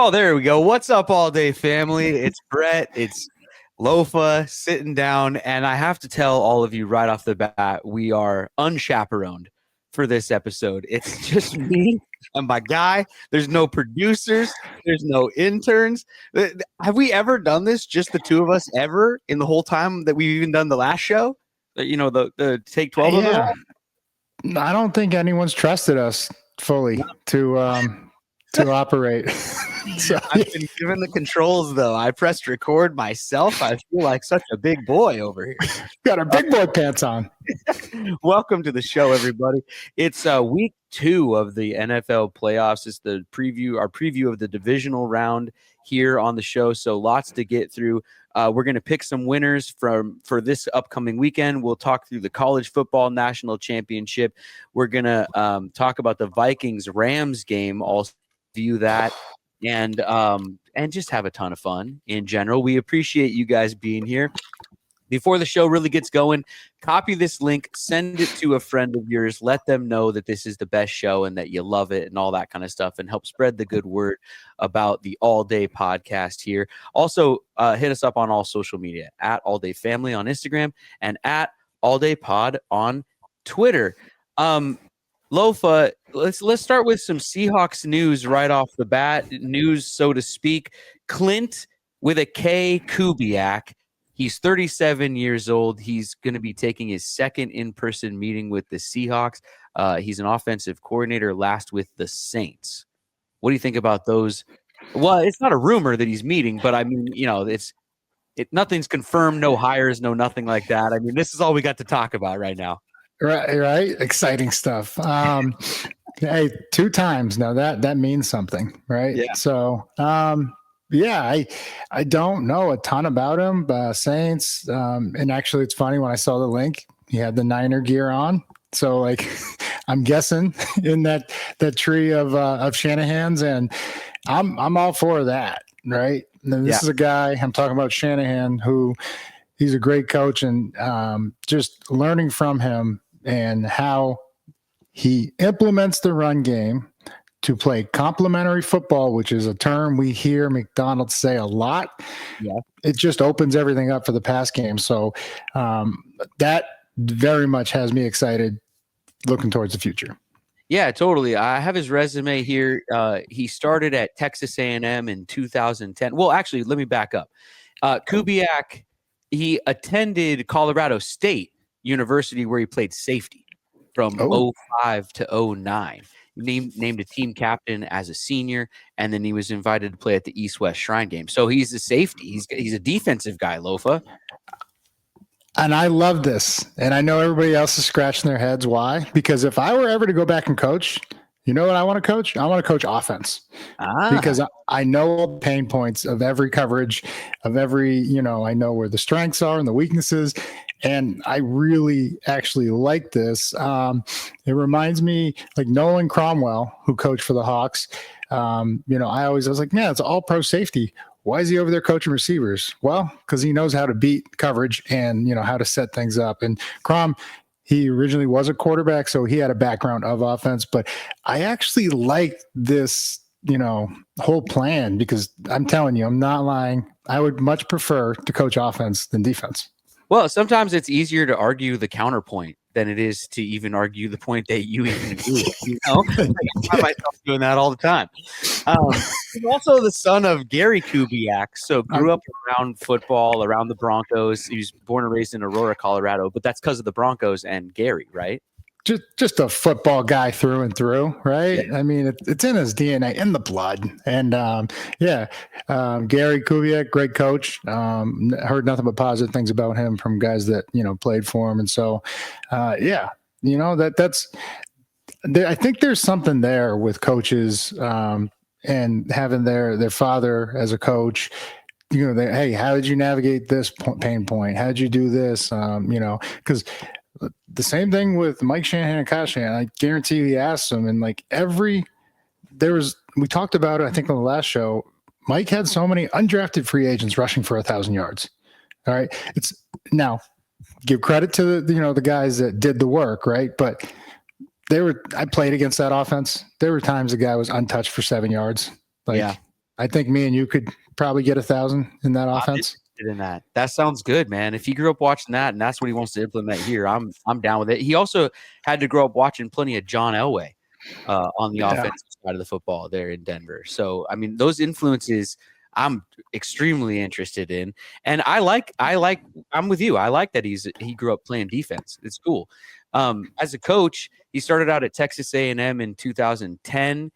Oh, there we go. What's up, all day family? It's Brett. It's Lofa sitting down, and I have to tell all of you right off the bat, we are unchaperoned for this episode. It's just me and my guy. There's no producers. There's no interns. Have we ever done this? Just the two of us ever in the whole time that we've even done the last show? The take 12 of it all? I don't think anyone's trusted us fully to operate. So, I've been given the controls, though. I pressed record myself. I feel like such a big boy over here. Got our big boy pants on. Welcome to the show, everybody. It's week 2 of the NFL playoffs. It's our preview of the divisional round here on the show. So lots to get through. We're going to pick some winners for this upcoming weekend. We'll talk through the college football national championship. We're going to talk about the Vikings-Rams game, also view that, and just have a ton of fun in general. We appreciate you guys being here. Before the show really gets going, copy this link, send it to a friend of yours, let them know that this is the best show and that you love it and all that kind of stuff, and help spread the good word about the All Day podcast here. Also, hit us up on all social media, at All Day Family on Instagram and at All Day Pod on Twitter. Lofa, let's start with some Seahawks news right off the bat. News, so to speak. Klint with a K, Kubiak. He's 37 years old. He's going to be taking his second in-person meeting with the Seahawks. He's an offensive coordinator last with the Saints. What do you think about those? Well, it's not a rumor that he's meeting, but I mean, nothing's confirmed, no hires, no nothing like that. I mean, this is all we got to talk about right now. Right. Exciting stuff. Hey, 2 times now that means something, right? Yeah. So, I don't know a ton about him. Saints, and actually, it's funny when I saw the link, he had the Niner gear on. So, I'm guessing in that tree of Shanahan's, and I'm all for that, right? And this is a guy I'm talking about, Shanahan, who he's a great coach, and just learning from him and how he implements the run game to play complementary football, which is a term we hear McDonald say a lot. Yeah. It just opens everything up for the pass game. So that very much has me excited looking towards the future. Yeah, totally. I have his resume here. He started at Texas A&M in 2010. Well, actually, let me back up. Kubiak, he attended Colorado State University where he played safety from 05 to 09. Named a team captain as a senior, and then he was invited to play at the East-West Shrine game. So he's a safety. He's a defensive guy, Lofa. And I love this. And I know everybody else is scratching their heads. Why? Because if I were ever to go back and coach, you know what I want to coach? I want to coach offense. Because I know the pain points of every coverage, of every, I know where the strengths are and the weaknesses. And I really actually like this. It reminds me like Nolan Cromwell, who coached for the Hawks. I was like, man, it's all pro safety. Why is he over there coaching receivers? Well, because he knows how to beat coverage and, how to set things up. And Crom, he originally was a quarterback, so he had a background of offense. But I actually like this, whole plan, because I'm telling you, I'm not lying. I would much prefer to coach offense than defense. Well, sometimes it's easier to argue the counterpoint than it is to even argue the point that you even do. I find myself doing that all the time. He's also the son of Gary Kubiak, so grew up around football, around the Broncos. He was born and raised in Aurora, Colorado, but that's because of the Broncos and Gary, right? Just a football guy through and through, right? Yeah. I mean, it's in his DNA, in the blood. And Gary Kubiak, great coach. Heard nothing but positive things about him from guys that played for him. And so, that's. I think there's something there with coaches and having their father as a coach. Hey, how did you navigate this pain point? How did you do this? Because. The same thing with Mike Shanahan and Kyle Shanahan. I guarantee he asked them, and we talked about it, I think on the last show, Mike had so many undrafted free agents rushing for 1,000 yards. All right. It's now give credit to the guys that did the work. Right. But I played against that offense. There were times the guy was untouched for 7 yards. I think me and you could probably get 1,000 in that offense. In that sounds good, man. If he grew up watching that and that's what he wants to implement here, I'm down with it. He also had to grow up watching plenty of John Elway on the offensive side of the football there in Denver. So I mean, those influences I'm extremely interested in, and I'm with you. I like that he grew up playing defense. It's cool. As a coach, he started out at Texas A&M in 2010.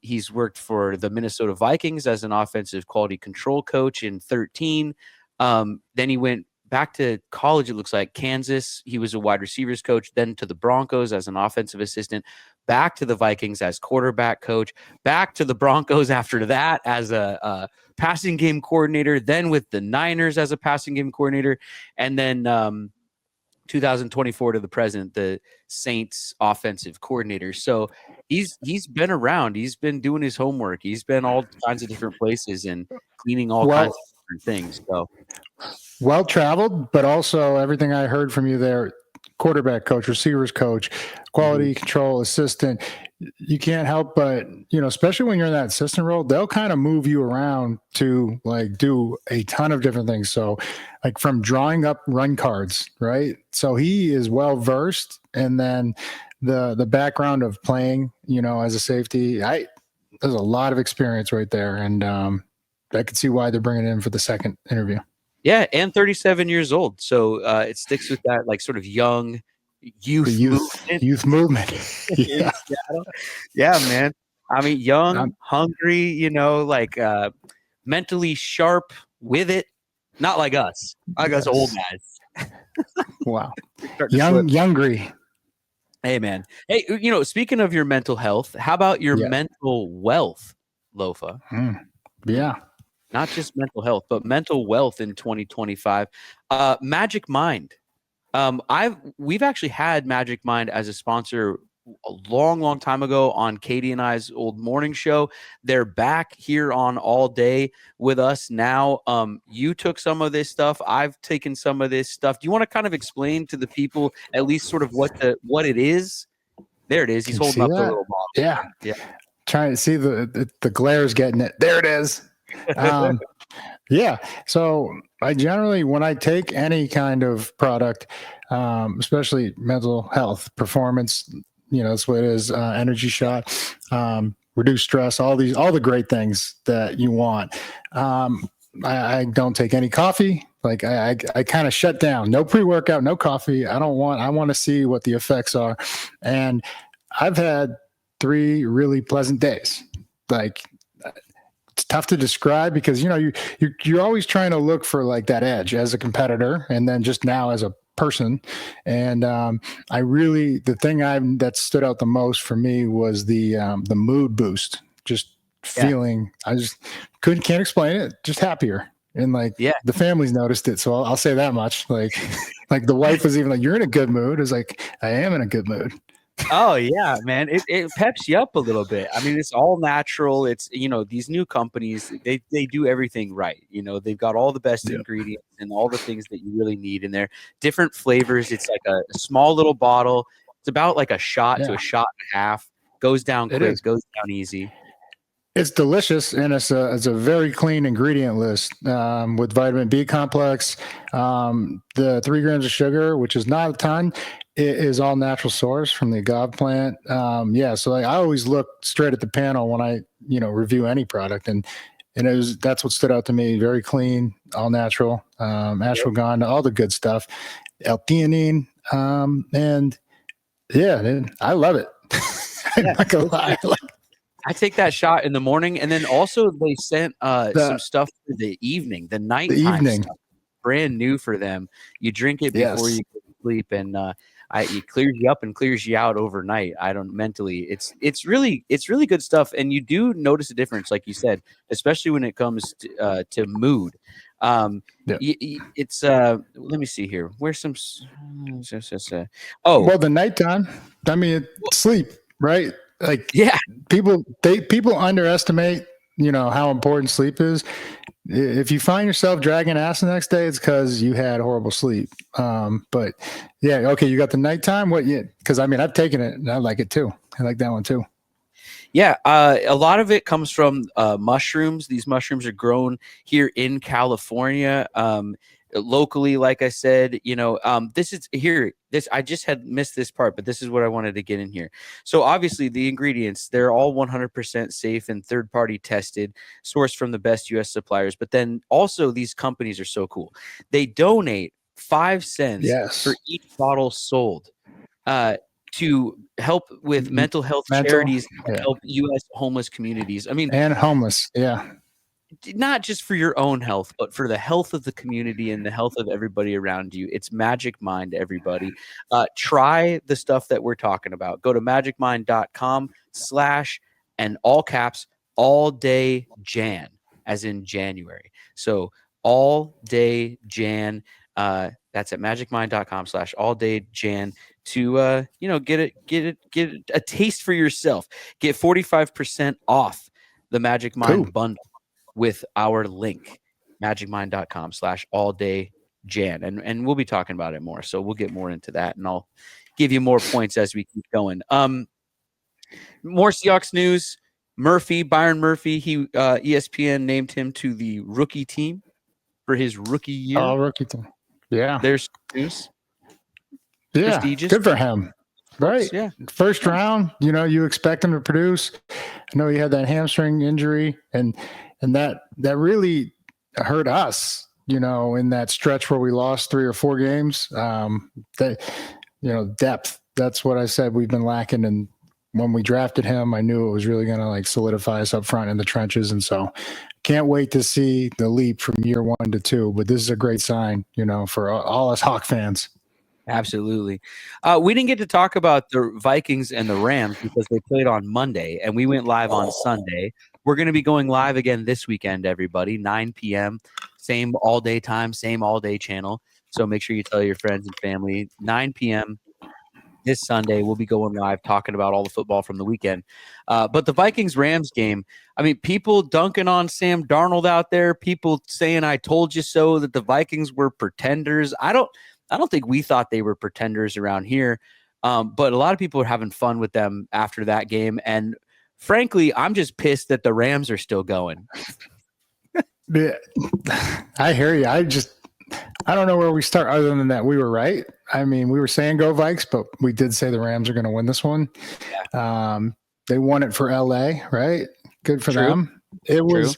He's worked for the Minnesota Vikings as an offensive quality control coach in 2013. Then he went back to college, it looks like Kansas. He was a wide receivers coach, then to the Broncos as an offensive assistant, back to the Vikings as quarterback coach, back to the Broncos after that as a passing game coordinator, then with the Niners as a passing game coordinator, and then 2024 to the present, the Saints offensive coordinator. So he's been around. He's been doing his homework. He's been all kinds of different places and cleaning all kinds of different things. So well traveled, but also everything I heard from you there, quarterback coach, receivers coach, quality control assistant, you can't help but, especially when you're in that assistant role, they'll kind of move you around to like do a ton of different things. So like from drawing up run cards, right? So he is well versed. And then the background of playing, as a safety, there's a lot of experience right there. And I could see why they're bringing it in for the second interview. Yeah, and 37 years old. So it sticks with that like sort of young youth movement. Yeah. Yeah, man. I mean, young, hungry, like mentally sharp with it. Not like us. Like us old guys. Wow. Youngry. Hey, man. Hey, speaking of your mental health, how about your mental wealth, Lofa? Yeah. Not just mental health, but mental wealth in 2025. Magic Mind. We've actually had Magic Mind as a sponsor a long, long time ago on Katie and I's old morning show. They're back here on All Day with us now. You took some of this stuff. I've taken some of this stuff. Do you want to kind of explain to the people at least sort of what it is? There it is. He's holding up the little bottle. Yeah. Trying to see the glare's getting it. There it is. Yeah. So I generally, when I take any kind of product, especially mental health, performance, that's what it is, energy shot, reduce stress, all the great things that you want. I don't take any coffee. Like I kind of shut down, no pre-workout, no coffee. I want to see what the effects are. And I've had 3 really pleasant days. Like, it's tough to describe because you're always trying to look for like that edge as a competitor, and then just now as a person. And the thing that stood out the most for me was the mood boost. Just feeling, I just can't explain it. Just happier, and the family's noticed it. So I'll say that much. Like the wife was even like, "You're in a good mood." I was like, "I am in a good mood." Oh yeah, man. It peps you up a little bit. I mean, it's all natural. It's, these new companies, they do everything right. They've got all the best ingredients and all the things that you really need in there. Different flavors. It's like a small little bottle. It's about like a shot to a shot and a half. Goes down quick, goes down easy. It's delicious, and it's a very clean ingredient list with vitamin B complex. The 3 grams of sugar, which is not a ton, it is all natural source from the agave plant. So I always look straight at the panel when I review any product, and that's what stood out to me. Very clean, all natural, ashwagandha, all the good stuff, L-theanine, and I love it. I'm not gonna lie. I take that shot in the morning, and then also they sent some stuff for the evening, the nighttime stuff, brand new for them. You drink it before you go to sleep, and it clears you up and clears you out overnight. It's really good stuff, and you do notice a difference, like you said, especially when it comes to mood. It's let me see here. Where's some? Well, the nighttime. I mean, sleep, right? Like, people underestimate, how important sleep is. If you find yourself dragging ass the next day, it's because you had horrible sleep. But you got the nighttime. Because I've taken it and I like it too. I like that one too. Yeah, a lot of it comes from mushrooms. These mushrooms are grown here in California, locally. Like I said, this is here. This I just had missed this part, but this is what I wanted to get in here. So obviously, the ingredients, they're all 100% safe and third-party tested, sourced from the best U.S. suppliers. But then also, these companies are so cool. They donate 5 cents for each bottle sold. To help with mental health charities, help U.S. homeless communities. I mean, and homeless, not just for your own health, but for the health of the community and the health of everybody around you. It's Magic Mind, everybody. Try the stuff that we're talking about. Go to magicmind.com/ and all caps, all day Jan, as in January. So all day Jan. That's at magicmind.com/ all day Jan to get a taste for yourself. Get 45% off the Magic Mind bundle with our link, magicmind.com/ all day Jan. And we'll be talking about it more. So we'll get more into that, and I'll give you more points as we keep going. More Seahawks news. Byron Murphy, ESPN named him to the rookie team for his rookie year. Oh, rookie team. Yeah. There's news. Yeah. Prestigious. Good for him. Right. Yeah. First round, you expect him to produce. I know he had that hamstring injury, and that really hurt us, in that stretch where we lost 3 or 4 games. Depth. That's what I said we've been lacking. And when we drafted him, I knew it was really going to solidify us up front in the trenches. And so can't wait to see the leap from year 1 to 2. But this is a great sign, for all us Hawk fans. Absolutely. We didn't get to talk about the Vikings and the Rams because they played on Monday, and we went live on Sunday. We're going to be going live again this weekend, everybody, 9 p.m., same all-day time, same all-day channel. So make sure you tell your friends and family. 9 p.m. this Sunday, we'll be going live talking about all the football from the weekend. But the Vikings-Rams game, I mean, people dunking on Sam Darnold out there, people saying I told you so, that the Vikings were pretenders. I don't think we thought they were pretenders around here, but a lot of people are having fun with them after that game. And frankly, I'm just pissed that the Rams are still going. Yeah, I hear you. I don't know where we start other than that we were right. I mean, we were saying go Vikes, but we did say the Rams are going to win this one. Yeah. They won it for LA, right? Good for them. It was.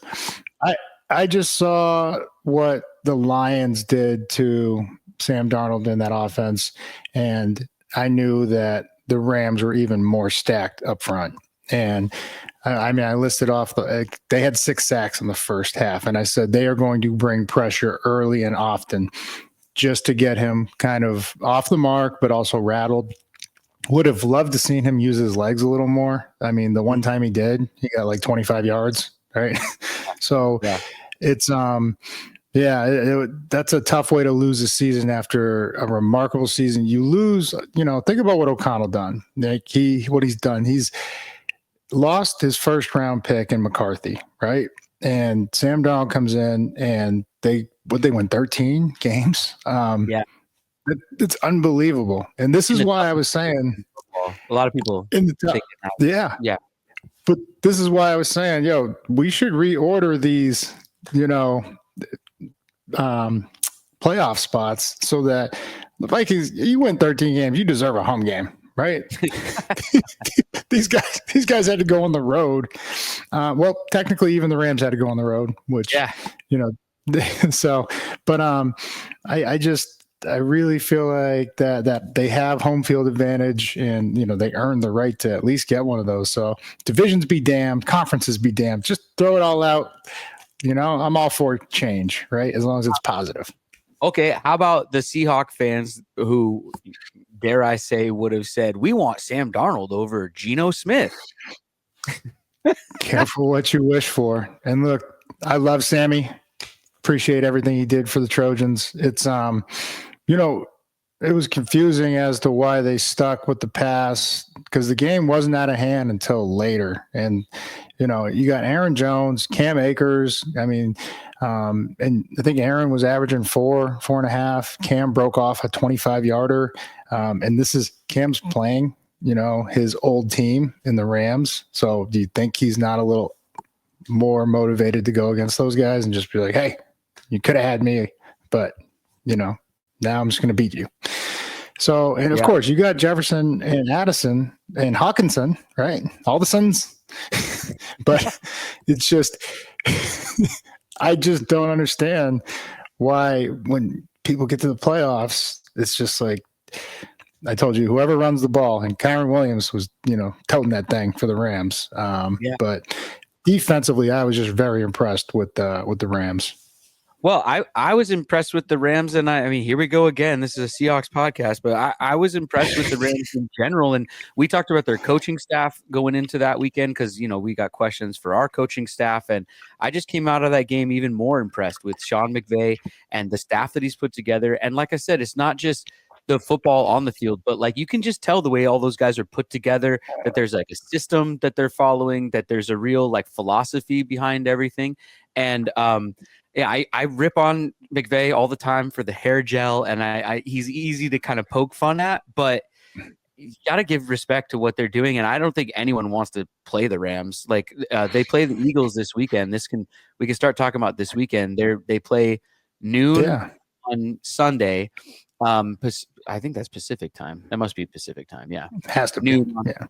I just saw what the Lions did to Sam Darnold in that offense, and I knew that the Rams were even more stacked up front. And I mean, I listed off they had 6 sacks in the first half, and I said they are going to bring pressure early and often just to get him kind of off the mark, but also rattled. Would have loved to seen him use his legs a little more. I mean, the one time he did, he got like 25 yards, right? So it's that's a tough way to lose a season after a remarkable season. You lose, think about what O'Connell done. Like what he's done. He's lost his first round pick in McCarthy, right? And Sam Darnold comes in and they win 13 games. It's unbelievable. And this is why I was saying a lot of people in the top. Yeah. But this is why I was saying, we should reorder these, playoff spots so that the Vikings, you win 13 games, you deserve a home game, right? These guys had to go on the road. Well, technically even the Rams had to go on the road, which, so, but I really feel like that they have home field advantage, and they earned the right to at least get one of those. So divisions be damned, conferences be damned. Just throw it all out. I'm all for change, right? As long as it's positive. Okay, how about the Seahawk fans who, dare I say, would have said, we want Sam Darnold over Geno Smith? Careful what you wish for. And look, I love Sammy. Appreciate everything he did for the Trojans. It's, it was confusing as to why they stuck with the pass, because the game wasn't out of hand until later. And, you got Aaron Jones, Cam Akers. I mean, and I think Aaron was averaging 4.5. Cam broke off a 25-yarder. And this is Cam's playing, his old team in the Rams. So do you think he's not a little more motivated to go against those guys and just be like, hey, you could have had me, but now I'm just going to beat you. So, and of course you got Jefferson and Addison and Hawkinson, right? All the sons, but it's just, I just don't understand why when people get to the playoffs, it's just like, I told you, whoever runs the ball, and Kyron Williams was, toting that thing for the Rams. But defensively, I was just very impressed with the Rams. Well, I was impressed with the Rams, and I mean, here we go again. This is a Seahawks podcast, but I was impressed with the Rams in general. And we talked about their coaching staff going into that weekend because, we got questions for our coaching staff. And I just came out of that game even more impressed with Sean McVay and the staff that he's put together. And like I said, it's not just the football on the field, but like you can just tell the way all those guys are put together, that there's like a system that they're following, that there's a real like philosophy behind everything. And I rip on McVay all the time for the hair gel, and he's easy to kind of poke fun at, but you got to give respect to what they're doing. And I don't think anyone wants to play the Rams. Like they play the Eagles this weekend. We can start talking about this weekend. They play noon on Sunday. I think that's Pacific time. That must be Pacific time. Yeah. It has to be.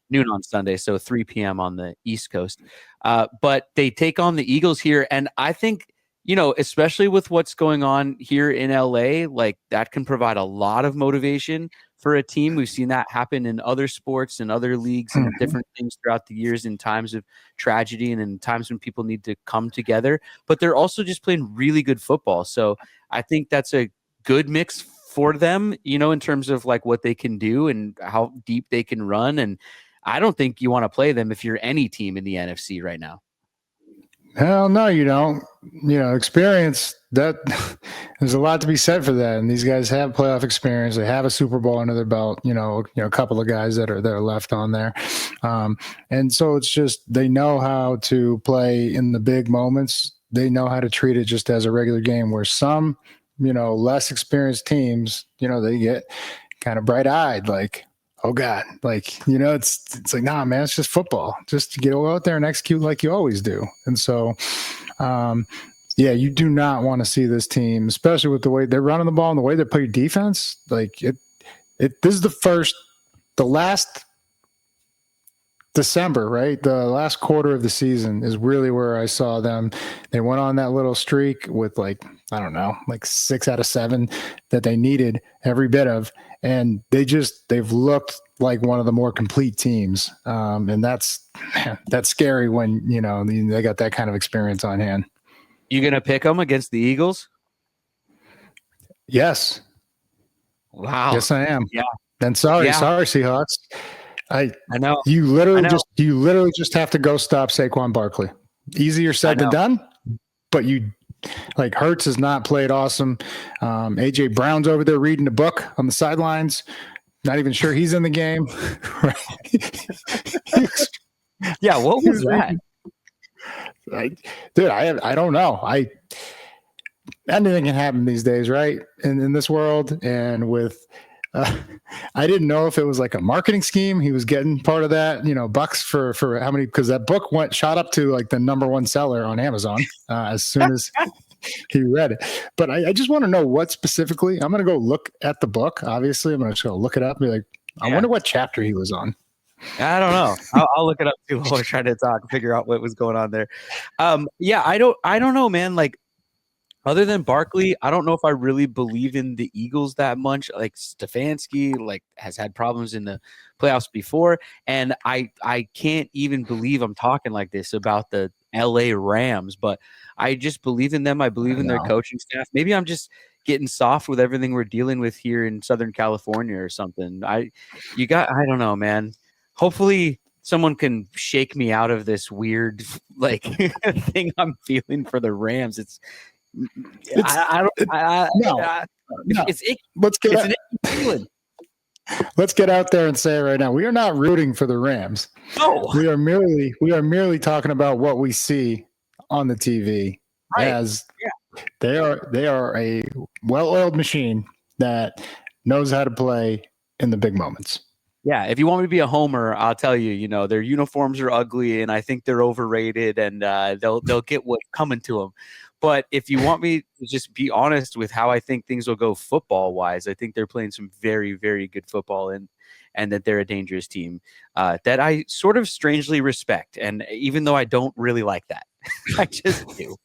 Noon on Sunday. So 3 p.m. on the East Coast. But they take on the Eagles here. And I think, especially with what's going on here in LA, like that can provide a lot of motivation for a team. We've seen that happen in other sports and other leagues and different things throughout the years in times of tragedy and in times when people need to come together. But they're also just playing really good football. So I think that's a good mix for them, in terms of like what they can do and how deep they can run. And I don't think you want to play them if you're any team in the NFC right now. Hell no, you don't. Experience, that there's a lot to be said for that. And these guys have playoff experience. They have a Super Bowl under their belt, a couple of guys that are left on there. And so it's just, they know how to play in the big moments. They know how to treat it just as a regular game, where some, less experienced teams, they get kind of bright eyed, like, oh God, like, it's like, nah, man, it's just football. Just get out there and execute like you always do. And so, you do not want to see this team, especially with the way they're running the ball and the way they play defense. Like this is the last December, right? The last quarter of the season is really where I saw them. They went on that little streak with like 6 out of 7 that they needed every bit of. And they've looked like one of the more complete teams. And that's scary when, they got that kind of experience on hand. You going to pick them against the Eagles? Yes. Wow. Yes, I am. Yeah. And sorry, Seahawks. I know. You literally just have to go stop Saquon Barkley. Easier said than done, but Hurts has not played awesome. AJ Brown's over there reading a book on the sidelines. Not even sure he's in the game. Yeah, what was that? Dude, I don't know. Anything can happen these days, right? In this world, and with I didn't know if it was like a marketing scheme. He was getting part of that, bucks for how many, because that book shot up to like the #1 seller on Amazon as soon as he read it. But I just want to know what specifically. I'm going to go look at the book. Obviously, I'm going to just go look it up and be like, I wonder what chapter he was on. I don't know. I'll look it up too while we're trying to talk, figure out what was going on there. I don't know, man. Like, other than Barkley, I don't know if I really believe in the Eagles that much. Like Stefanski, has had problems in the playoffs before, and I can't even believe I'm talking like this about the LA Rams. But I just believe in them. I believe in their coaching staff. Maybe I'm just getting soft with everything we're dealing with here in Southern California or something. I don't know, man. Hopefully someone can shake me out of this weird thing I'm feeling for the Rams. Let's get out there and say it right now. We are not rooting for the Rams. No, we are merely talking about what we see on the TV. Right. As they are a well-oiled machine that knows how to play in the big moments. Yeah, if you want me to be a homer, I'll tell you, their uniforms are ugly and I think they're overrated, and they'll get what's coming to them. But if you want me to just be honest with how I think things will go football wise, I think they're playing some very, very good football, and that they're a dangerous team that I sort of strangely respect. And even though I don't really like that, I just do.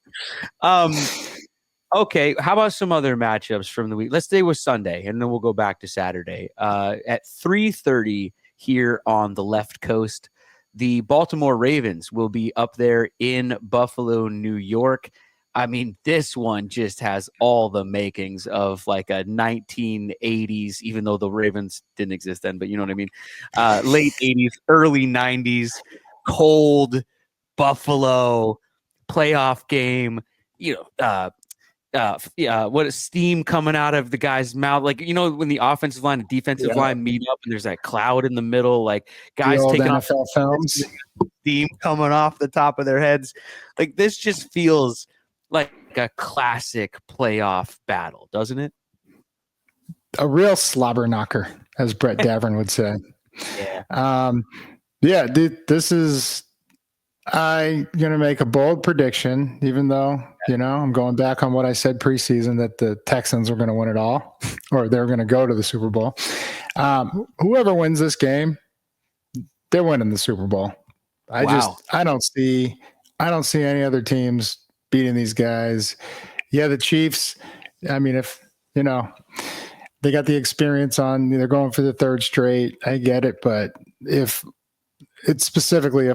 Okay, how about some other matchups from the week? Let's stay with Sunday, and then we'll go back to Saturday. At 3:30 here on the left coast, the Baltimore Ravens will be up there in Buffalo, New York. I mean, this one just has all the makings of like a 1980s, even though the Ravens didn't exist then, but you know what I mean? Late 80s, early 90s, cold Buffalo playoff game. What is steam coming out of the guy's mouth? Like, when the offensive line and defensive line meet up and there's that cloud in the middle, like guys taking NFL off films, steam coming off the top of their heads. Like, this just feels like a classic playoff battle, doesn't it? A real slobber knocker, as Brett Davern would say. Yeah. This is, I'm going to make a bold prediction, even though, I'm going back on what I said preseason, that the Texans are going to win it all, or they're going to go to the Super Bowl. Whoever wins this game, they're winning the Super Bowl. I don't see any other teams beating these guys. Yeah, the Chiefs, I mean, if, they got the experience they're going for the third straight, I get it. But if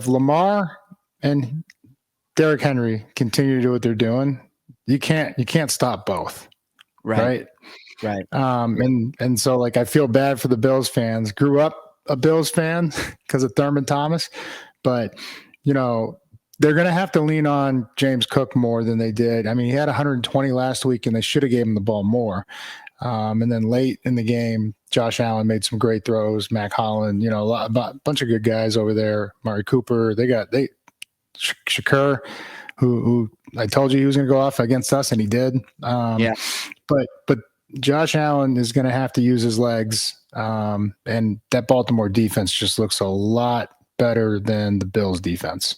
Lamar and Derrick Henry continue to do what they're doing, you can't stop both. Right. And so, like, I feel bad for the Bills fans. Grew up a Bills fan because of Thurman Thomas, but they're going to have to lean on James Cook more than they did. I mean, he had 120 last week, and they should have gave him the ball more. And then late in the game, Josh Allen made some great throws. Mac Holland, a bunch of good guys over there. Mari Cooper, Shakur, who I told you he was going to go off against us, and he did. But Josh Allen is going to have to use his legs, and that Baltimore defense just looks a lot better than the Bills defense.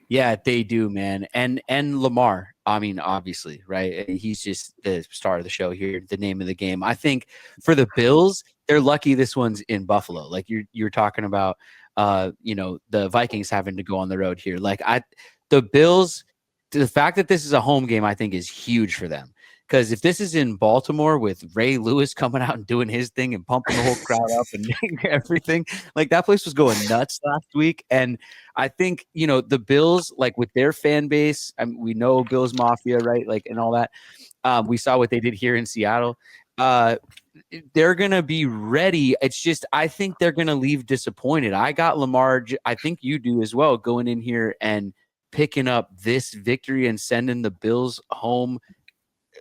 Yeah, they do, man. And Lamar, I mean, obviously, right? He's just the star of the show here, the name of the game. I think for the Bills, they're lucky this one's in Buffalo. Like you're talking about, the Vikings having to go on the road here. Like the Bills, the fact that this is a home game, I think is huge for them. Because if this is in Baltimore with Ray Lewis coming out and doing his thing and pumping the whole crowd up and everything, like that place was going nuts last week. And I think, the Bills, like with their fan base, we know Bills Mafia, right? Like, and all that. We saw what they did here in Seattle. They're going to be ready. It's just, I think they're going to leave disappointed. I got Lamar. I think you do as well, going in here and picking up this victory and sending the Bills home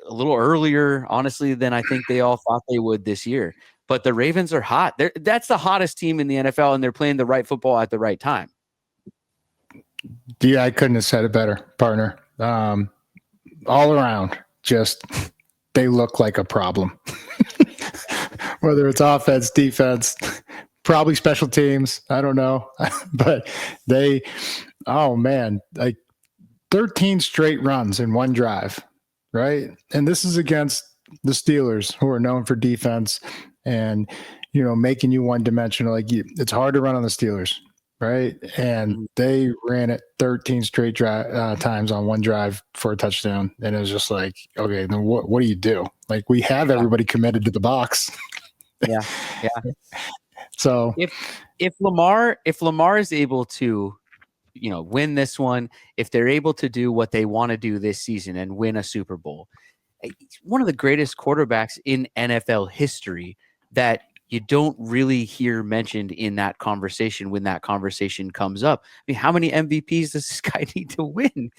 a little earlier, honestly, than I think they all thought they would this year. But the Ravens are hot. That's the hottest team in the NFL, and they're playing the right football at the right time. Yeah, I couldn't have said it better, partner. All around, just they look like a problem. Whether it's offense, defense, probably special teams, I don't know. But like 13 straight runs in one drive. Right. And this is against the Steelers, who are known for defense and, making you one dimensional. Like it's hard to run on the Steelers. Right. And they ran it 13 straight times on one drive for a touchdown. And it was just like, okay, then what do you do? Like, we have everybody committed to the box. Yeah. So if Lamar is able to, win this one, if they're able to do what they want to do this season and win a Super Bowl, he's one of the greatest quarterbacks in NFL history that you don't really hear mentioned in that conversation when that conversation comes up. I mean, how many MVPs does this guy need to win?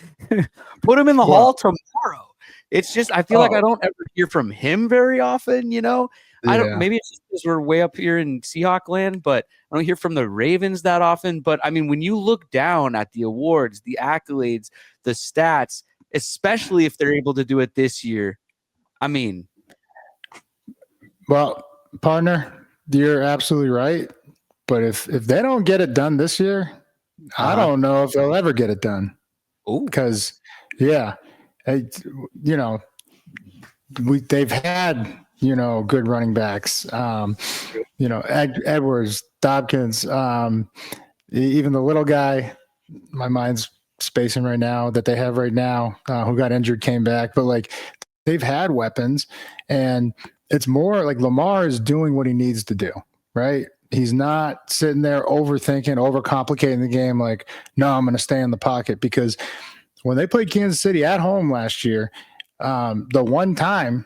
Put him in the hall tomorrow. It's just, I feel like I don't ever hear from him very often, I don't, maybe it's just because we're way up here in Seahawk land, but I don't hear from the Ravens that often. But I mean, when you look down at the awards, the accolades, the stats, especially if they're able to do it this year, I mean. Well, partner, you're absolutely right. But if they don't get it done this year, I don't know if they'll ever get it done. Because, they've had, good running backs. Edwards, Dobkins, even the little guy, my mind's spacing right now, that they have right now, who got injured, came back. But like, they've had weapons, and it's more like Lamar is doing what he needs to do, right? He's not sitting there overthinking, overcomplicating the game. Like, no, I'm going to stay in the pocket. Because when they played Kansas City at home last year, the one time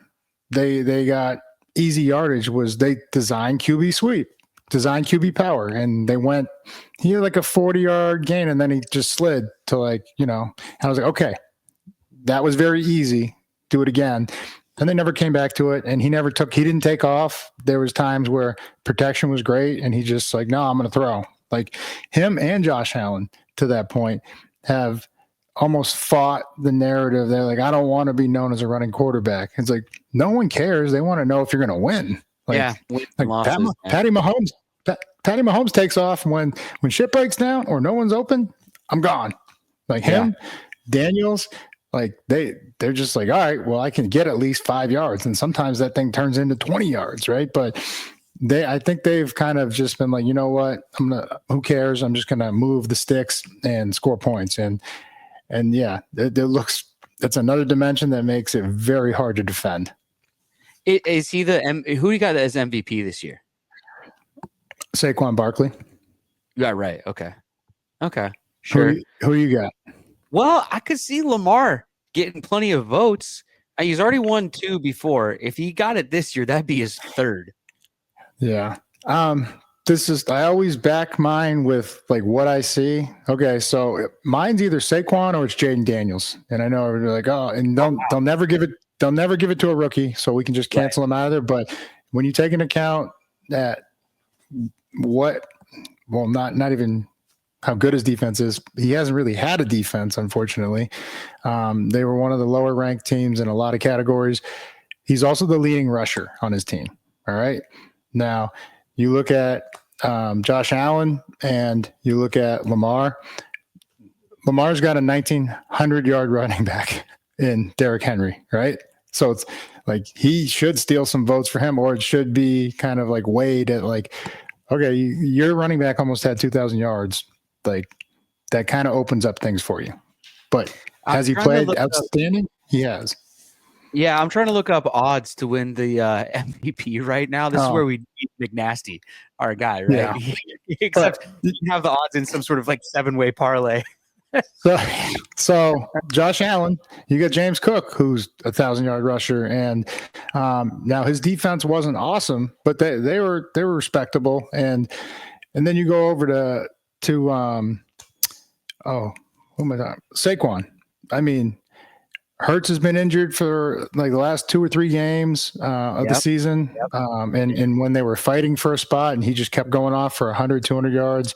they got easy yardage was they designed QB sweep, designed QB power, and he had like a 40-yard gain, and then he just slid to and I was like, okay, that was very easy. Do it again. And they never came back to it. And he didn't take off. There was times where protection was great, and he just like, no, I'm going to throw. Like, him and Josh Allen to that point have almost fought the narrative. They're like, I don't want to be known as a running quarterback. It's like, no one cares. They want to know if you're going to win. Like, Patty Mahomes takes off when shit breaks down or no one's open. I'm gone. Like him, Daniels, like they're just like, all right, well, I can get at least 5 yards. And sometimes that thing turns into 20 yards. Right. But I think they've kind of just been like, you know what, who cares? I'm just going to move the sticks and score points. And that's another dimension that makes it very hard to defend. Is he who do you got as MVP this year? Saquon Barkley. Yeah, right. Okay. Sure. Who you got? Well, I could see Lamar getting plenty of votes. He's already won 2 before. If he got it this year, that'd be his 3rd. Yeah. I always back mine with like what I see. Okay, so mine's either Saquon or it's Jaden Daniels. And I know everybody's like, oh, and they'll never give it to a rookie, so we can just cancel him out of there. But when you take into account that not even how good his defense is, he hasn't really had a defense, unfortunately. They were one of the lower ranked teams in a lot of categories. He's also the leading rusher on his team. All right. Now you look at Josh Allen and you look at Lamar. Lamar's got a 1,900-yard running back in Derrick Henry, right? So it's like he should steal some votes for him, or it should be kind of like weighed at like, okay, your running back almost had 2,000 yards. Like, that kind of opens up things for you. But has he played outstanding? He has. Yeah, I'm trying to look up odds to win the MVP right now. This is where we beat McNasty, our guy, right? Yeah. Except you have the odds in some sort of like 7-way parlay. So Josh Allen, you got James Cook, who's a 1,000-yard rusher, and now his defense wasn't awesome, but they were respectable. And then you go over to who am I talking? Saquon. I mean, Hurts has been injured for like the last 2 or 3 games of the season. And when they were fighting for a spot, and he just kept going off for 100, 200 yards.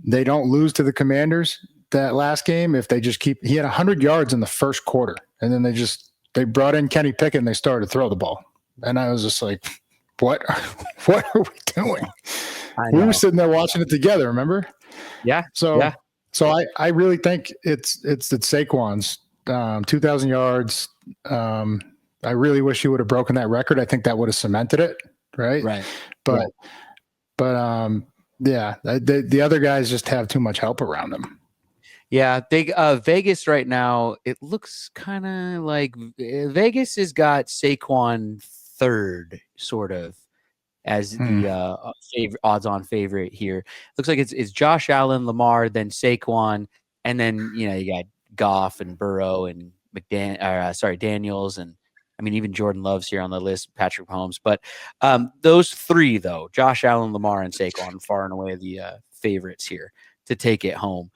They don't lose to the Commanders that last game if they just he had 100 yards in the first quarter, and then they brought in Kenny Pickett and they started to throw the ball. And I was just like, what are we doing? We were sitting there watching it together, remember? Yeah. So I really think it's Saquon's 2,000 yards. I really wish he would have broken that record. I think that would have cemented it. Right. But the other guys just have too much help around them. Yeah. Vegas right now, it looks kind of like Vegas has got Saquon 3rd sort of as the odds-on favorite here. Looks like it's Josh Allen, Lamar, then Saquon, and then you got Goff and Burrow and Daniels, and I mean even Jordan Love's here on the list, Patrick Mahomes. But those 3 though, Josh Allen, Lamar, and Saquon, far and away the favorites here to take it home.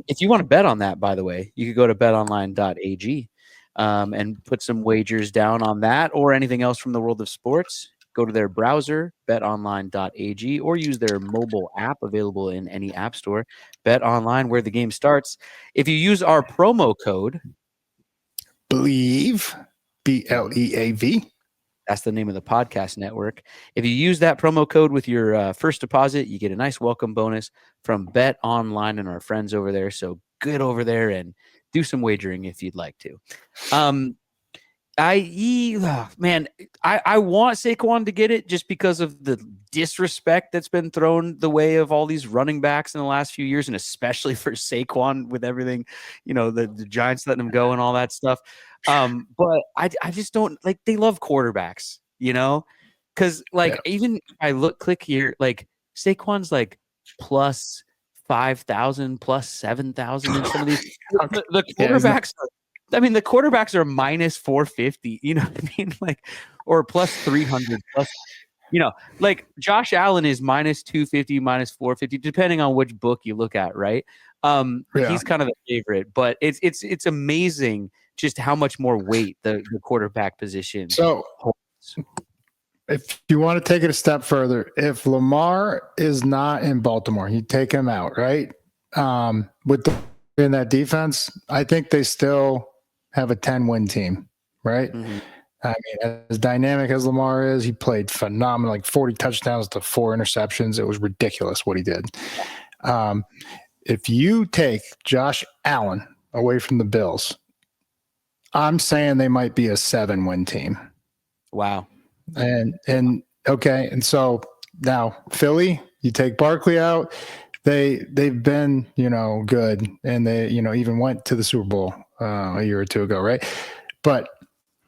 If you want to bet on that, by the way, you could go to betonline.ag and put some wagers down on that or anything else from the world of sports. Go to their browser, betonline.ag, or use their mobile app available in any app store. Bet online, where the game starts. If you use our promo code BLEAV, BLEAV, That's the name of the podcast network. If you use that promo code with your first deposit, you get a nice welcome bonus from Bet Online and our friends over there. So get over there and do some wagering if you'd like to. I want Saquon to get it just because of the disrespect that's been thrown the way of all these running backs in the last few years, and especially for Saquon with everything, the Giants letting him go and all that stuff. But I just don't like, they love quarterbacks, because even click here, like Saquon's like plus 5,000, plus 7,000 in some of these. The quarterbacks the quarterbacks are minus 450, you know what I mean? Like, or plus 300, plus, like Josh Allen is minus 250, minus 450, depending on which book you look at, right? He's kind of the favorite, but it's amazing just how much more weight the quarterback position holds. If you want to take it a step further, if Lamar is not in Baltimore, you take him out, right? In that defense, I think they still have a 10-win team, right? Mm-hmm. I mean, as dynamic as Lamar is, he played phenomenal, like 40 touchdowns to 4 interceptions. It was ridiculous what he did. If you take Josh Allen away from the Bills, I'm saying they might be a 7-win team. Wow. And so now Philly, you take Barkley out, they've been, good, and they, even went to the Super Bowl a year or two ago, right? But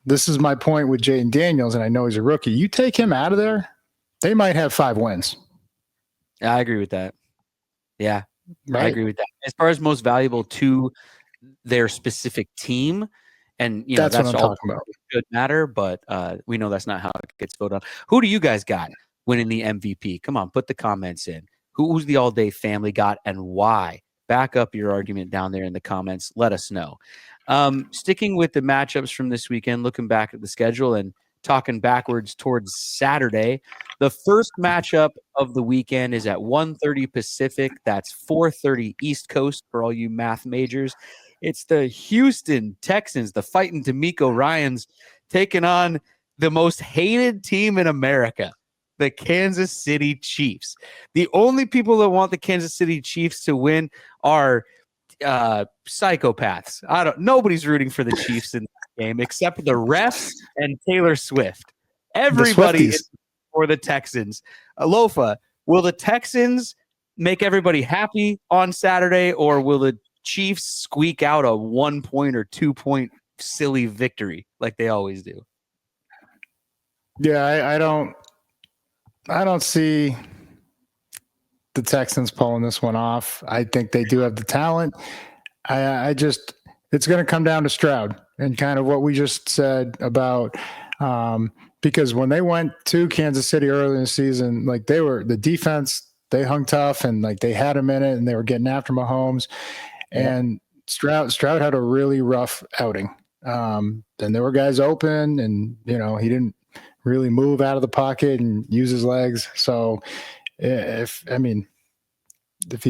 this is my point with Jaden Daniels, and I know he's a rookie. You take him out of there, they might have 5 wins. I agree with that. Yeah, right? I agree with that. As far as most valuable to their specific team, and that's what I'm talking about. Could matter, but we know that's not how it gets voted on. Who do you guys got winning the MVP? Come on, put the comments in. Who's the all-day family got and why? Back up your argument down there in the comments. Let us know. Sticking with the matchups from this weekend, looking back at the schedule and talking backwards towards Saturday, the first matchup of the weekend is at 1:30 Pacific. That's 4:30 East Coast for all you math majors. It's the Houston Texans, the fighting D'Amico Ryans, taking on the most hated team in America, the Kansas City Chiefs. The only people that want the Kansas City Chiefs to win are psychopaths. Nobody's rooting for the Chiefs in this game except the refs and Taylor Swift. Everybody is for the Texans. Alofa, will the Texans make everybody happy on Saturday, or will the Chiefs squeak out a 1-point or 2-point silly victory like they always do? Yeah, I don't see the Texans pulling this one off. I think they do have the talent. It's going to come down to Stroud and kind of what we just said about, because when they went to Kansas City early in the season, like the defense, they hung tough and like they had him in it and they were getting after Mahomes. And Stroud had a really rough outing. Then there were guys open and, he didn't really move out of the pocket and use his legs. So if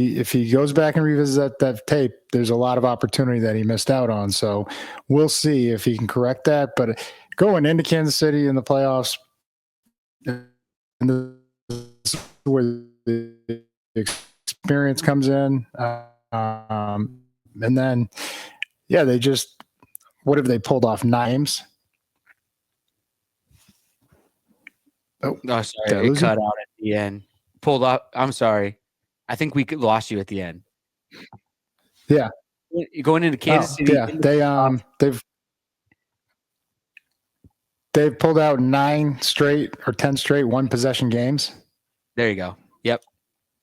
he goes back and revisits that tape, there's a lot of opportunity that he missed out on. So we'll see if he can correct that. But going into Kansas City in the playoffs, and this is where the experience comes in. And then, what have they pulled off? 9 games? Oh, sorry. It cut out at the end. Pulled up. I'm sorry. I think we lost you at the end. Yeah. Going into Kansas City. Yeah. They've pulled out 9 straight or 10 straight 1-possession games. There you go. Yep.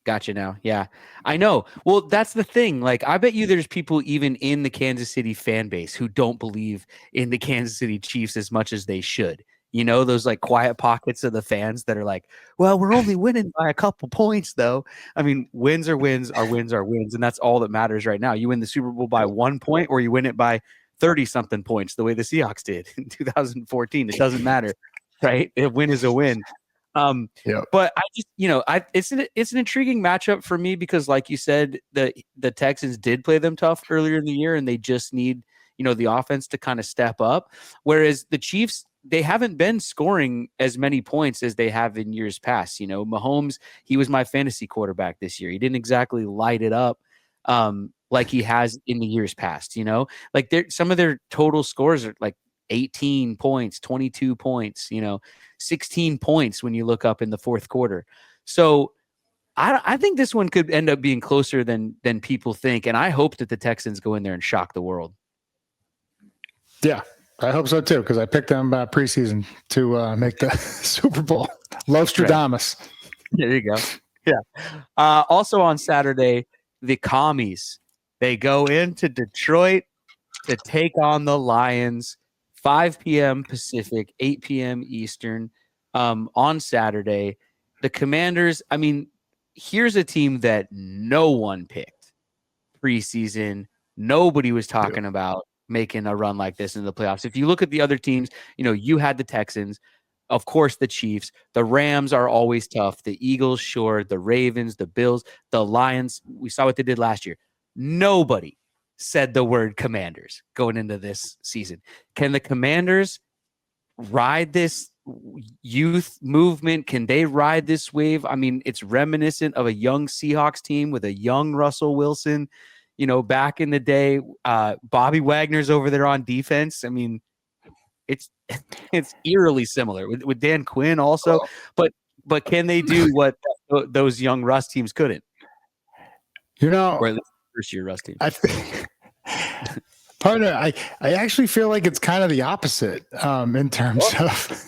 Gotcha now. Yeah, I know. Well, that's the thing. Like, I bet you there's people even in the Kansas City fan base who don't believe in the Kansas City Chiefs as much as they should. Those like quiet pockets of the fans that are like, well, we're only winning by a couple points, though. I mean, wins are wins, are wins are wins. And that's all that matters right now. You win the Super Bowl by 1 point or you win it by 30-something points, the way the Seahawks did in 2014. It doesn't matter, right? A win is a win. But I just, it's an intriguing matchup for me because, like you said, the Texans did play them tough earlier in the year, and they just need, the offense to kind of step up. Whereas the Chiefs, they haven't been scoring as many points as they have in years past. You know, Mahomes, he was my fantasy quarterback this year. He didn't exactly light it up like he has in the years past. You know, like some of their total scores are like 18 points, 22 points, 16 points when you look up in the fourth quarter. So I think this one could end up being closer than people think, and I hope that the Texans go in there and shock the world. Yeah, I hope so too, because I picked them preseason to make the Super Bowl. Lostradamus. Right. There you go. Yeah. Also on Saturday, the Commies, they go into Detroit to take on the Lions. 5 p.m. Pacific, 8 p.m. Eastern on Saturday. The Commanders, I mean, here's a team that no one picked preseason. Nobody was talking about making a run like this in the playoffs. If you look at the other teams, you had the Texans, of course, the Chiefs. The Rams are always tough. The Eagles, sure. The Ravens, the Bills, the Lions. We saw what they did last year. Nobody said the word Commanders going into this season. Can the Commanders ride this youth movement? Can they ride this wave? I mean, it's reminiscent of a young Seahawks team with a young Russell Wilson, back in the day. Bobby Wagner's over there on defense. I mean, it's eerily similar with Dan Quinn also, but can they do what those young Russ teams couldn't? Or at least first year Russ team. Partner, I actually feel like it's kind of the opposite in terms of.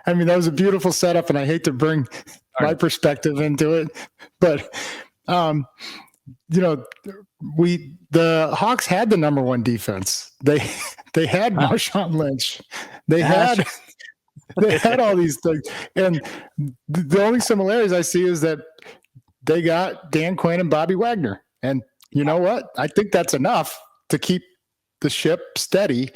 I mean, that was a beautiful setup, and I hate to bring my perspective into it, but the Hawks had the number one defense. They had Marshawn Lynch. They had all these things, and the only similarities I see is that they got Dan Quinn and Bobby Wagner. And you know what? I think that's enough to keep the ship steady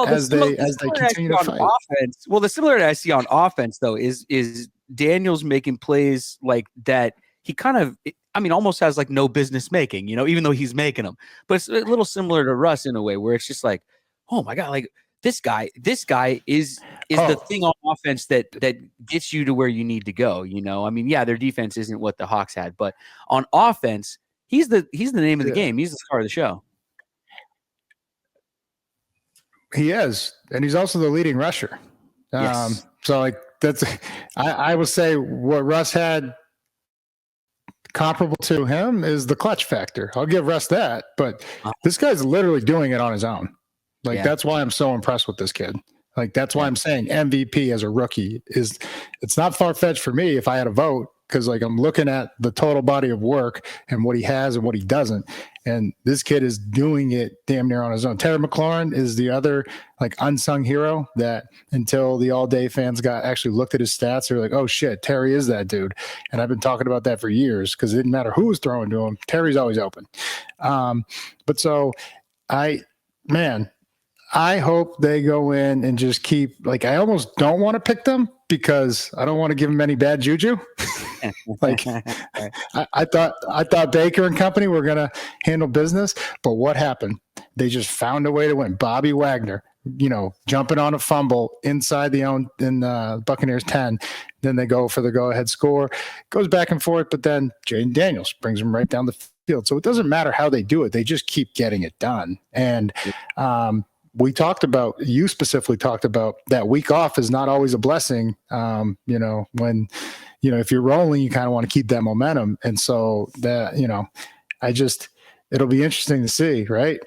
as they continue to fight. Offense. Well, the similarity I see on offense, though, is Daniels making plays like that. He kind of, almost has like no business making, even though he's making them. But it's a little similar to Russ in a way where it's just like, oh my God, like this guy is the thing on offense that gets you to where you need to go. Their defense isn't what the Hawks had, but on offense, he's the name of the game. He's the star of the show. He is, and he's also the leading rusher. Yes. So like that's, I will say what Russ had comparable to him is the clutch factor. I'll give Russ that, but this guy's literally doing it on his own. Like that's why I'm so impressed with this kid. Like that's why I'm saying MVP as a rookie it's not far-fetched for me if I had a vote, because like I'm looking at the total body of work and what he has and what he doesn't. And this kid is doing it damn near on his own. Terry McLaurin is the other like unsung hero that until the all-day fans actually looked at his stats, they're like, oh shit, Terry is that dude. And I've been talking about that for years because it didn't matter who was throwing to him. Terry's always open. But so I hope they go in and just keep, like, I almost don't want to pick them because I don't want to give them any bad juju. Like I thought Baker and company were going to handle business, but what happened? They just found a way to win. Bobby Wagner, jumping on a fumble inside the Buccaneers 10. Then they go for the go-ahead score. Goes back and forth, but then Jaden Daniels brings them right down the field. So it doesn't matter how they do it. They just keep getting it done. And, you specifically talked about that week off is not always a blessing. When, if you're rolling, you kind of want to keep that momentum. And so that, it'll be interesting to see. Right.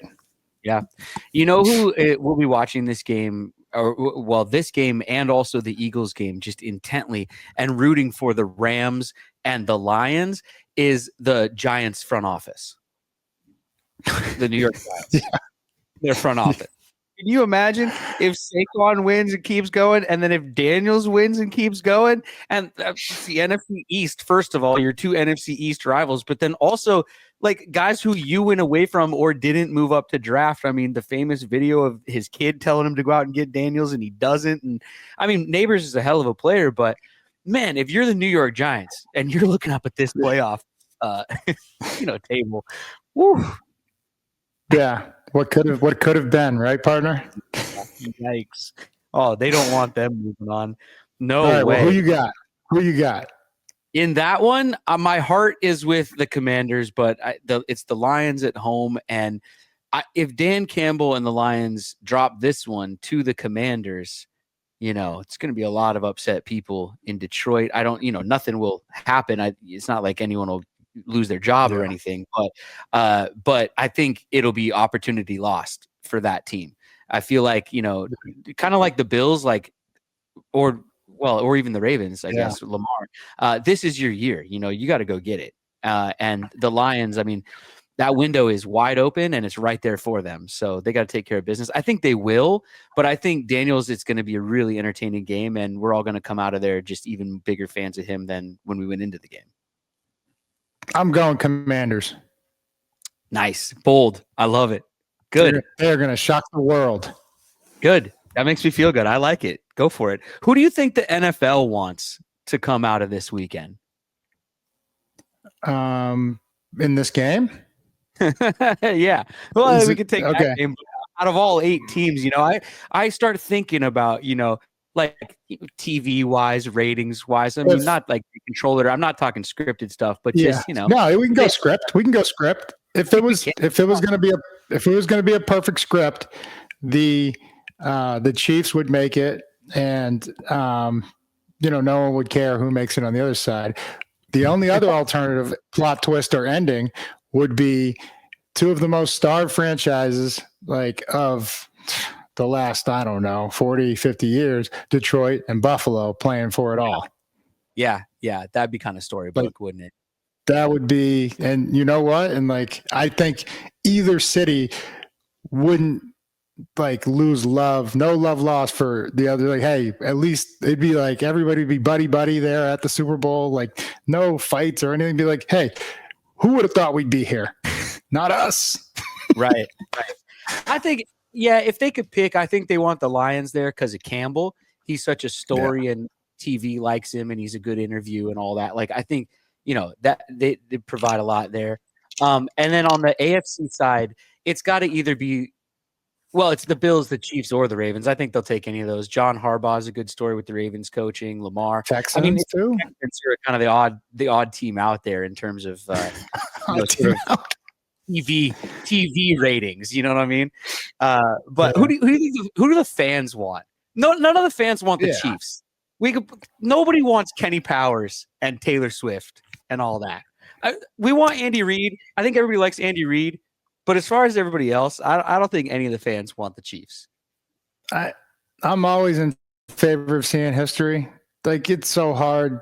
Yeah. Who will be watching this game this game and also the Eagles game just intently and rooting for the Rams and the Lions is the Giants front office, the New York Giants, their front office. Can you imagine if Saquon wins and keeps going, and then if Daniels wins and keeps going, and that's the NFC East, first of all, your two NFC East rivals, but then also like guys who you went away from or didn't move up to draft. I mean, the famous video of his kid telling him to go out and get Daniels and he doesn't. And I mean, Neighbors is a hell of a player, but man, if you're the New York Giants and you're looking up at this playoff, table, woo. Yeah. What could have been, right, partner? Yikes. Oh, they don't want them moving on. No All right, way. well, who you got? Who you got? In that one, my heart is with the Commanders, but it's the Lions at home. And if Dan Campbell and the Lions drop this one to the Commanders, it's going to be a lot of upset people in Detroit. Nothing will happen. It's not like anyone will lose their job or anything, but I think it'll be opportunity lost for that team. I feel like, kind of like the Bills, or even the Ravens, I guess, Lamar, this is your year, you got to go get it. And the Lions, I mean, that window is wide open and it's right there for them. So they got to take care of business. I think they will, but I think Daniels, it's going to be a really entertaining game, and we're all going to come out of there just even bigger fans of him than when we went into the game. I'm going Commanders. Nice. Bold. I love it. Good. They're going to shock the world. Good. That makes me feel good. I like it. Go for it. Who do you think the NFL wants to come out of this weekend? In this game? Yeah. Well, we could take that game. Out of all 8 teams, I start thinking about, like TV wise, ratings wise. I mean, not like the controller. I'm not talking scripted stuff, but just, No, we can go script. We can go script. If it was going to be a perfect script, the Chiefs would make it, and no one would care who makes it on the other side. The only other alternative plot twist or ending would be 2 of the most starved franchises of the last, 40, 50 years, Detroit and Buffalo, playing for it all. Yeah. That'd be kind of storybook, wouldn't it? That would be, and you know what? And I think either city wouldn't lose love, no love lost for the other. Hey, at least it'd be everybody would be buddy there at the Super Bowl, no fights or anything. Be hey, who would have thought we'd be here? Not us. Right. I think, if they could pick, I think they want the Lions there because of Campbell. He's such a story, and TV likes him, and he's a good interview and all that. I think, that they provide a lot there. And then on the AFC side, it's got to either be, it's the Bills, the Chiefs, or the Ravens. I think they'll take any of those. John Harbaugh is a good story with the Ravens coaching. Lamar, Texans too. Texans are kind of the odd team out there in terms of TV ratings. You know what I mean? But who do the fans want? No, none of the fans want the Chiefs. Nobody wants Kenny Powers and Taylor Swift and all that. We want Andy Reid. I think everybody likes Andy Reid. But as far as everybody else, I don't think any of the fans want the Chiefs. I'm always in favor of seeing history. It's so hard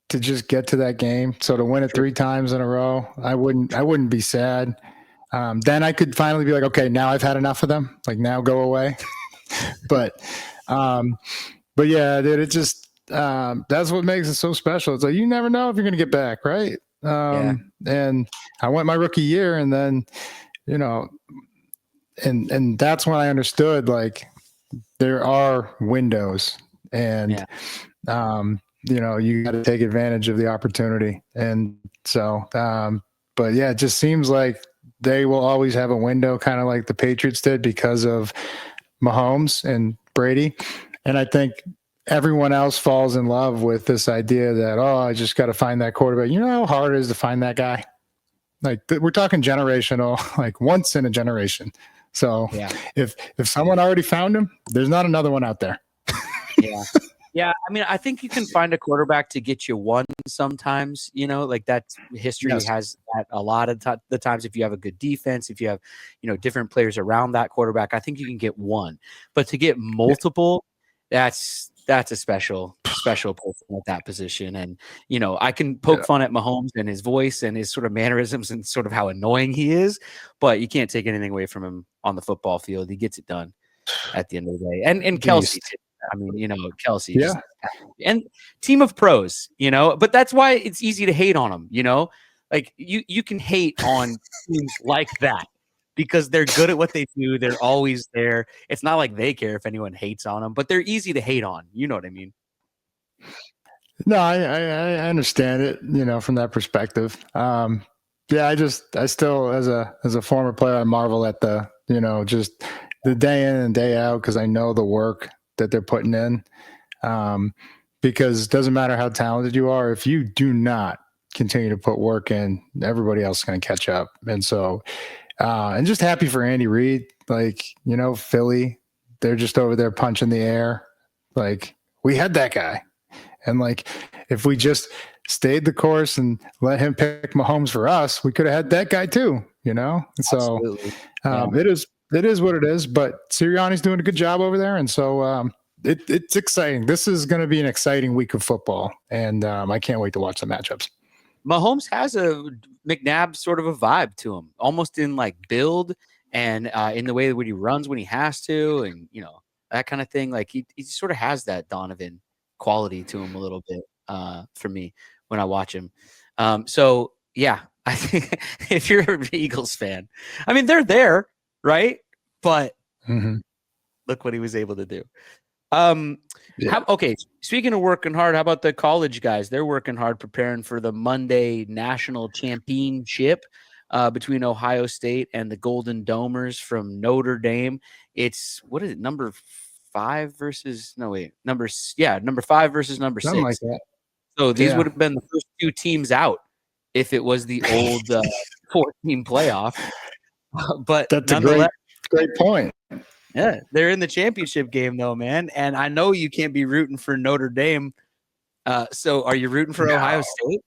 to just get to that game. So to win it 3 times in a row, I wouldn't be sad. Then I could finally be okay, now I've had enough of them. Now go away. but yeah, dude, it just that's what makes it so special. It's you never know if you're going to get back, right? And I went my rookie year, and then and that's when I understood there are windows, and you got to take advantage of the opportunity. And so but yeah, it just seems like they will always have a window, kind of like the Patriots did, because of Mahomes and Brady. And I think everyone else falls in love with this idea that, I just got to find that quarterback. You know how hard it is to find that guy? We're talking generational, once in a generation. So if someone already found him, there's not another one out there. Yeah. I mean, I think you can find a quarterback to get you one sometimes, that history has that a lot of the times. If you have a good defense, if you have, different players around that quarterback, I think you can get one. But to get multiple, that's a special person at that position. And, I can poke fun at Mahomes and his voice and his sort of mannerisms and sort of how annoying he is, but you can't take anything away from him on the football field. He gets it done at the end of the day. And Kelsey, I mean, Kelsey, and team of pros, but that's why it's easy to hate on them. You can hate on teams like that because they're good at what they do. They're always there. It's not like they care if anyone hates on them, but they're easy to hate on. You know what I mean? No, I understand it, from that perspective. I still, as a former player, I marvel at the, just the day in and day out, because I know the work that they're putting in. Because it doesn't matter how talented you are, if you do not continue to put work in, everybody else is going to catch up. And so, and just happy for Andy Reid, like, Philly, they're just over there punching the air. Like, we had that guy. And like, if we just stayed the course and let him pick Mahomes for us, we could have had that guy too, So it is what it is, but Sirianni's doing a good job over there. And so, it's exciting. This is going to be an exciting week of football, and I can't wait to watch the matchups. Mahomes has a McNabb sort of a vibe to him, almost in like build and in the way that when he runs when he has to, and that kind of thing. Like he sort of has that Donovan quality to him a little bit for me when I watch him. So yeah, I think if you're an Eagles fan, I mean they're there, right? But look what he was able to do. Okay, speaking of working hard, how about the college guys? They're working hard preparing for the Monday national championship between Ohio State and the Golden Domers from Notre Dame. It's number 5 versus number 5 versus number 6. Something like that. So these would have been the first 2 teams out if it was the old 4-team playoff. But that's a great point. Yeah, they're in the championship game though, man. And I know you can't be rooting for Notre Dame. So are you rooting for Ohio State?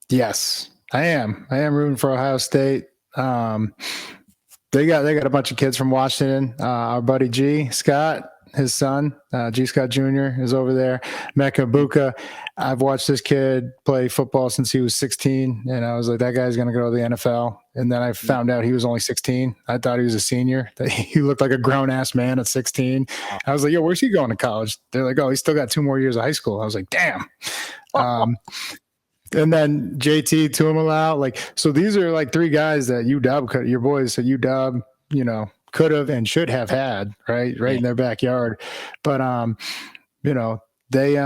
Yes, I am. I am rooting for Ohio State. They got a bunch of kids from Washington. Our buddy G. Scott, his son, G. Scott Jr. is over there. Mecca Buka. I've watched this kid play football since he was 16, and I was like, that guy's going to go to the NFL. And then I found out he was only 16. I thought he was a senior. He looked like a grown-ass man at 16. I was like, yo, where's he going to college? They're like, oh, he's still got 2 more years of high school. I was like, damn. And then JT Tuimoloau. Like, so these are like 3 guys that your boys at UW, could have and should have had, right in their backyard. But they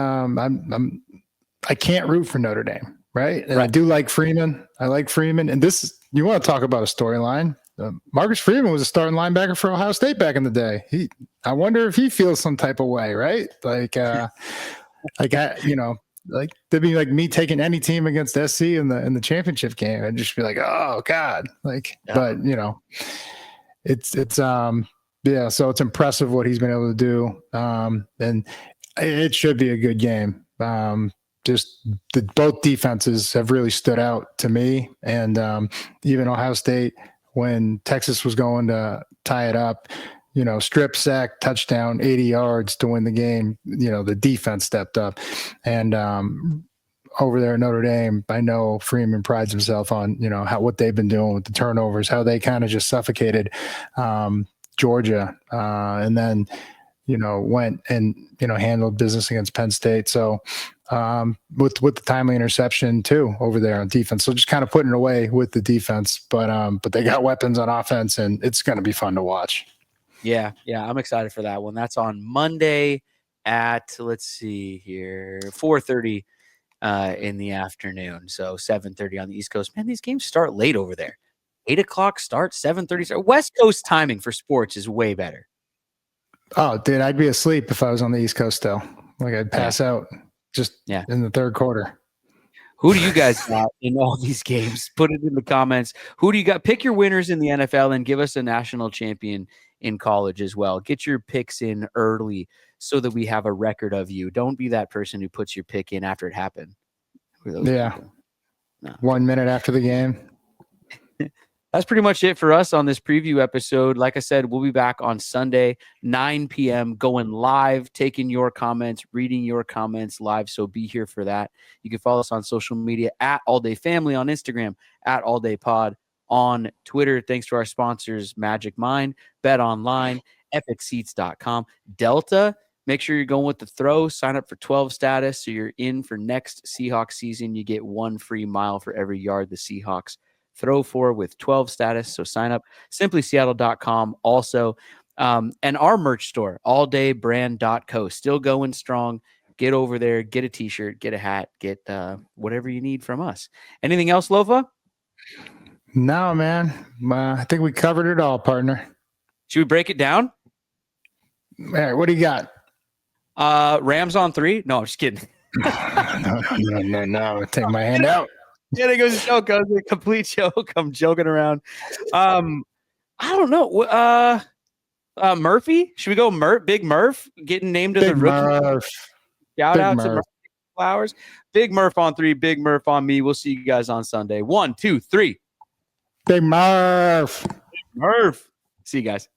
I can't root for Notre Dame, right? And I do like Freeman. I like Freeman. And this, you want to talk about a storyline? Marcus Freeman was a starting linebacker for Ohio State back in the day. I wonder if he feels some type of way, right? Like they'd be like me taking any team against SC in the championship game. I'd just be like, oh God, but so it's impressive what he's been able to do. And it should be a good game. Both defenses have really stood out to me, and even Ohio State, when Texas was going to tie it up, strip sack, touchdown, 80 yards to win the game, the defense stepped up. And over there at Notre Dame, I know Freeman prides himself on, what they've been doing with the turnovers, how they kind of just suffocated Georgia, and then, went and, handled business against Penn State. So with the timely interception too over there on defense. So just kind of putting it away with the defense, but they got weapons on offense, and it's going to be fun to watch. Yeah. I'm excited for that one. That's on Monday at, let's see here, 4:30 in the afternoon. So 7:30 on the East Coast. Man, these games start late over there. 8:00 start, 7:30 start. West Coast timing for sports is way better. Oh, dude, I'd be asleep if I was on the East Coast still. Like I'd pass out in the third quarter. Who do you guys got in all these games? Put it in the comments. Who do you got? Pick your winners in the NFL and give us a national champion in college as well. Get your picks in early so that we have a record of you. Don't be that person who puts your pick in after it happened. Yeah. No. 1 minute after the game. That's pretty much it for us on this preview episode. Like I said, we'll be back on Sunday, 9 p.m., going live, taking your comments, reading your comments live. So be here for that. You can follow us on social media at All Day Family on Instagram, at All Day Pod on Twitter. Thanks to our sponsors, Magic Mind, Bet Online, EpicSeats.com, Delta. Make sure you're going with the throw. Sign up for 12 status so you're in for next Seahawks season. You get 1 free mile for every yard the Seahawks throw for with 12 status. So sign up, simplyseattle.com also. And our merch store, alldaybrand.co, still going strong. Get over there, get a t-shirt, get a hat, get whatever you need from us. Anything else, Lofa? No, man. I think we covered it all, partner. Should we break it down? All right, what do you got? Rams on 3. No, I'm just kidding. No. Take my hand out. Yeah, it goes a joke. It was a complete joke. I'm joking around. I don't know. Murphy? Should we go Big Murph getting named as a rookie? Murph. Shout out to Murph Flowers. Big Murph on 3, Big Murph on me. We'll see you guys on Sunday. 1, 2, 3. Big Murph. Murph. See you guys.